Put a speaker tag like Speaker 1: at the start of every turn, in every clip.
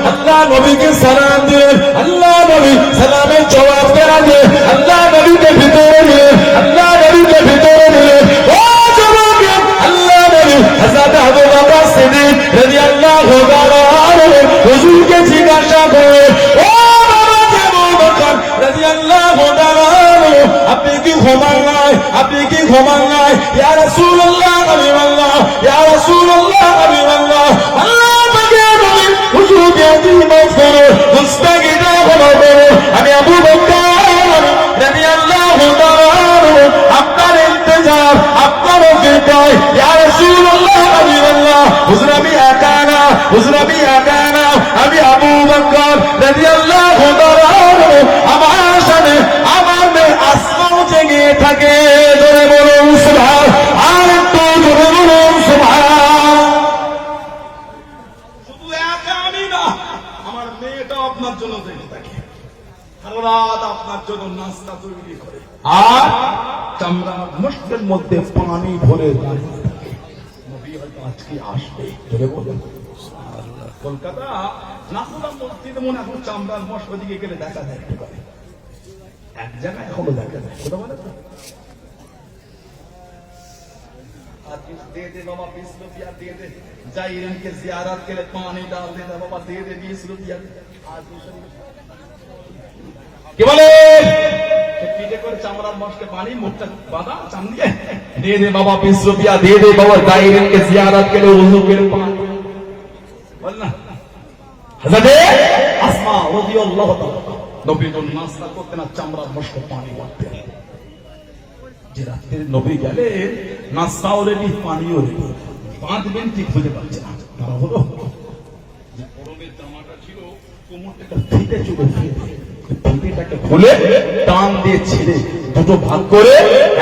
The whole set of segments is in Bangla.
Speaker 1: আল্লাহ নবীকে সালাম দিলেন, আল্লাহ নবী সালামের জবাব দেওয়া দিয়ে আল্লাহ নবীকে ভিতরে নিলেন, আল্লাহ নবীকে ভিতরে নিলেন। ও যুবক, আল্লাহ নবী হযরত আবু বকর সিদ্দিক রাদিয়াল্লাহু তাআলা আনহু হুজুরকে জিজ্ঞাসা করে, ও বাবা আবু বকর রাদিয়াল্লাহু তাআলা আনহু, আপনি কি ঘুমান নাই? আপনি কি ঘুমান নাই? ইয়া রাসূলুল্লাহ হাবিবাল্লাহ, ইয়া রাসূলুল্লাহ হাবিবাল্লাহ, আল্লাহ পাকে নবী হুজুরকে মাফ করো, মুস্তাগফির করো। আমি আবু বকর রাদিয়াল্লাহু তাআলা আনহু আপনার ইন্তজার, আপনার অপেক্ষায়। ইয়া রাসূলুল্লাহ হাবিবাল্লাহ, হুজুর আমি একা না, হুজুর আমি একা না, আমি আবু বকর রাদিয়াল্লাহু তাআলা আনহু আমার সাথে আমার মেয়ে আসমাও জেগে থাকে। জোরে বলুন সুবহান, আর একটু জোরে বলুন সুবহান। শুধু একা আমি না, আমার মেয়েটাও আপনার জন্য জেগে থাকে, সারা রাত আপনার জন্য নাস্তা তৈরি করে, আর চামড়ার মুষ্টির মধ্যে পানি ভরে দাঁড়িয়ে থাকে। নবী হয়তো আজকে আসবে। জোরে বলুন কলকাতা নাসুলা মসজিদে মনে এখন চামড়ার মশ ওদিকে গেলে দেখা যায়, এক জায়গায় এখনো দেখা যায়। কথা বলে তো दे दे बाबा 20 रुपया दे दे, जाइरन के जियारत के लिए पानी डाल दे बाबा, दे दे 20 रुपया। কি বলে পিঠে করে চামড়ার মশকে পানি মুখটা বাঁধা চাম দিয়ে, दे दे बाबा 20 रुपया, दे दे बाबा जाइरन के जियारत के लिए वजू के लिए पानी। বল না হযরত আসমা রাদিয়াল্লাহু তাআলা নবী তো নাস্তা করতে না চামড়ার মশকে পানি বাঁধতেন। যে রাতে নবী গেলে নাস্তা অলরেডি পানিও রেডি, বাঁধবেন ঠিক খুঁজে পাচ্ছে না। তারা হলো যে পরনের জামাটা ছিল কোমরটা ফিটে চলে ফিটেটাকে খুলে টান দিয়ে ছিঁড়ে দুটো ভাগ করে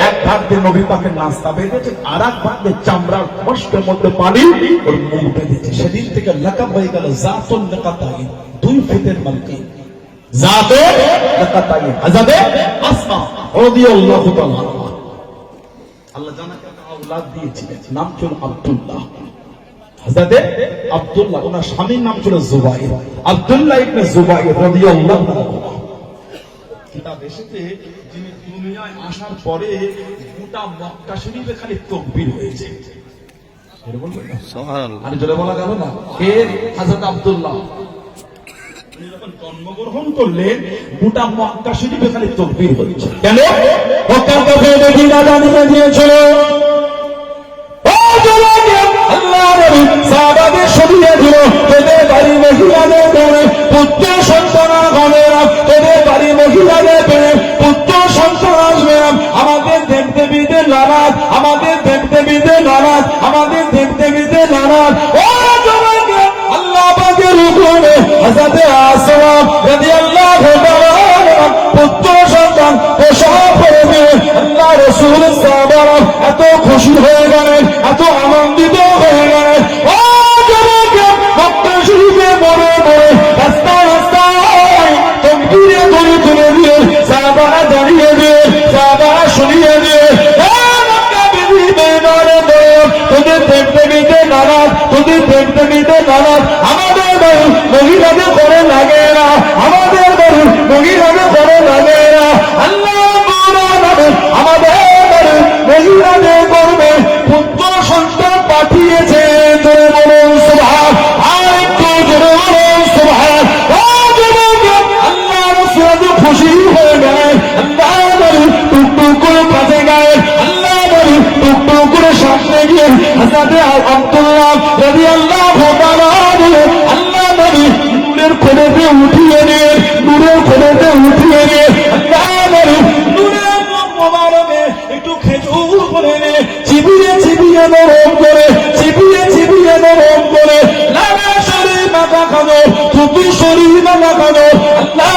Speaker 1: এক ভাগ দিয়ে নবী পাকের নাস্তা বেঁধেছে, আর এক ভাগ দিয়ে চামড়ার মশকের মধ্যে পানি ওর মুখ বেঁধেছে। সেদিন থেকে লাকাব হয়ে গেল জাতুল লাকাতাইন, দুই ফিতের মালিক জাতুল লাকাতাইন হযরত আসমা রাদিয়াল্লাহু তাআলা। আল্লাহ জানাকে একটা আওলাদ দিয়েছিলেন, নাম ছিল আব্দুল্লাহ। হযরত আব্দুল্লাহ, ওনার স্বামীর নাম ছিল জুবাইর, আব্দুল্লাহ ইবনে জুবাইর রাদিয়াল্লাহু তাআলা। কিতাব এসেছে যিনি দুনিয়ায় আসার পরে গোটা মক্কা শরীফে খালি তাকবীর হয়েছে। সুবহানাল্লাহ, আর জোরে বলা গেল না। কে? হযরত আব্দুল্লাহ। উনি যখন জন্মগ্রহণ করলেন গোটা মক্কা শরীফে খালি তাকবীর হয়েছে। কেন? মক্কার কাছে দেখি না জানিয়ে দিয়েছিল, ও যুবক, আল্লাহ নবী সাহাবাদের সরিয়ে দিল, তোদের বাড়ি মহিলাদের পেয়ে পুত্র সন্তান হবে না, তোদের বাড়ি মহিলাদের পেয়ে পুত্র সন্তান আসবে না। আমাদের দেবদেবীদের নারাজ, আমাদের দেবদেবীদের নারাজ, আমাদের দেবদেবীদের নারাজ। ও যুবক, আল্লাহ পাকের হুকুমে হযরত আসমা রাদিয়াল্লাহু তাআলা পুত্র সন্তান প্রসব করবে। আল্লাহ রাসূল সাহাবারা এত খুশি হয়ে গেলেন, এত আনন্দিত হয়ে গেলেন। ও যুবক, মক্কা শরীফে বড় বড় রাস্তা রাস্তায় তাকবীরে ধরে তুলে দিয়ে সাহাবারা দাঁড়িয়ে দিয়ে সাহাবারা শুনিয়ে দিয়ে, মক্কা বিবি বেনারে বলে তোদের দেবদেবীদের নারাজ, তোদের দেবদেবীদের নারাজ, আমাদের বাড়ি মহিলাদের করে লাগে না, আমাদের বাড়ি মহিলাদের করে লাগে না। আল্লাহ আমাদের বাড়ি মহিলাদের করবে পুত্র সন্তান পাঠিয়েছে। জোরে বলুন সুবহান, আর একটু জোরে বলুন সুবহান। ও যুবক, আল্লাহ রাসূল খুশি হয়ে গেলেন, আল্লাহ বাড়ি টুকটুক করে কাছে গেলেন, আল্লাহ বাড়ি টুকটুক করে সামনে গিয়ে হযরত আব্দুল্লাহ রাদিয়াল্লাহু তাআলা আল্লাহ বাড়ি নূরের খোলেতে উঠিয়ে নিয়ে, নূরের খোলেতে উঠিয়ে নিয়ে আল্লাহ বাড়ি নূরের মোবারকে একটু খেজুর করে নিয়ে চিবিয়ে চিবিয়ে নরম করে, চিবিয়ে চিবিয়ে নরম করে লালা শরীর মাথা খানো, থুতু শরীর মাথা খানো। আল্লাহ